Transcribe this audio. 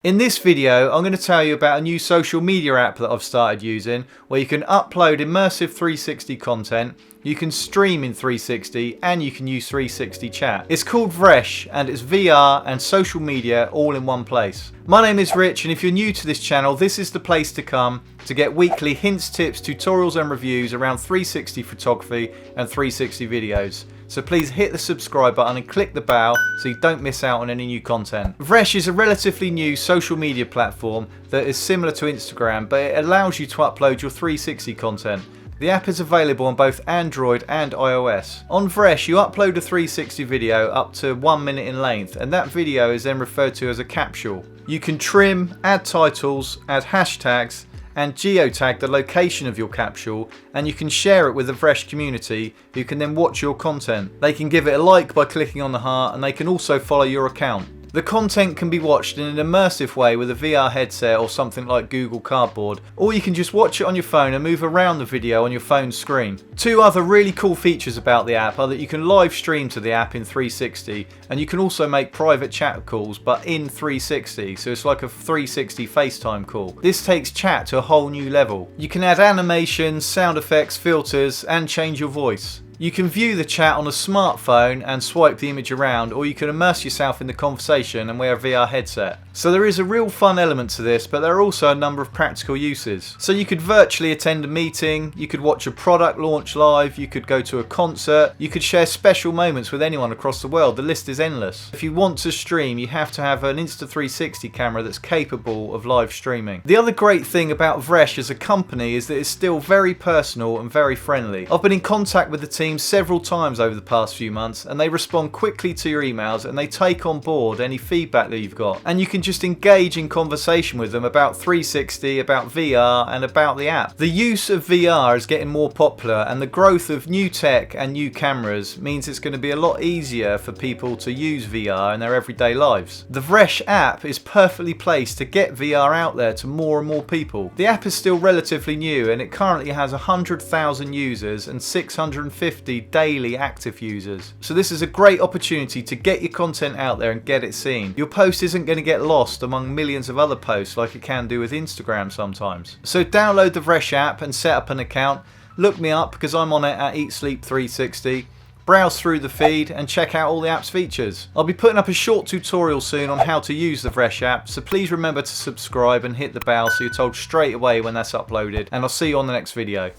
In this video, I'm going to tell you about a new social media app that I've started using where you can upload immersive 360 content, you can stream in 360 and you can use 360 chat. It's called Vresh and it's VR and social media all in one place. My name is Rich and if you're new to this channel, this is the place to come to get weekly hints, tips, tutorials and reviews around 360 photography and 360 videos. So please hit the subscribe button and click the bell so you don't miss out on any new content. Vresh is a relatively new social media platform that is similar to Instagram, but it allows you to upload your 360 content. The app is available on both Android and iOS. On Vresh, you upload a 360 video up to 1 minute in length, and that video is then referred to as a capsule. You can trim, add titles, add hashtags, and geotag the location of your capsule, and you can share it with the Vresh community who can then watch your content. They can give it a like by clicking on the heart, and they can also follow your account. The content can be watched in an immersive way with a VR headset or something like Google Cardboard, or you can just watch it on your phone and move around the video on your phone's screen. Two other really cool features about the app are that you can live stream to the app in 360, and you can also make private chat calls but in 360, so it's like a 360 FaceTime call. This takes chat to a whole new level. You can add animations, sound effects, filters, and change your voice. You can view the chat on a smartphone and swipe the image around, or you can immerse yourself in the conversation and wear a VR headset. So there is a real fun element to this, but there are also a number of practical uses. So you could virtually attend a meeting, you could watch a product launch live, you could go to a concert, you could share special moments with anyone across the world. The list is endless. If you want to stream, you have to have an Insta360 camera that's capable of live streaming. The other great thing about Vresh as a company is that it's still very personal and very friendly. I've been in contact with the team several times over the past few months, and they respond quickly to your emails and they take on board any feedback that you've got, and you can just engage in conversation with them about 360, about VR and about the app. The use of VR is getting more popular, and the growth of new tech and new cameras means it's going to be a lot easier for people to use VR in their everyday lives. The Vresh app is perfectly placed to get VR out there to more and more people. The app is still relatively new and it currently has 100,000 users and 650 daily active users. So this is a great opportunity to get your content out there and get it seen. Your post isn't going to get lost among millions of other posts like it can do with Instagram sometimes. So download the Vresh app and set up an account. Look me up because I'm on it at Eat Sleep 360. Browse through the feed and check out all the app's features. I'll be putting up a short tutorial soon on how to use the Vresh app, so please remember to subscribe and hit the bell so you're told straight away when that's uploaded, and I'll see you on the next video.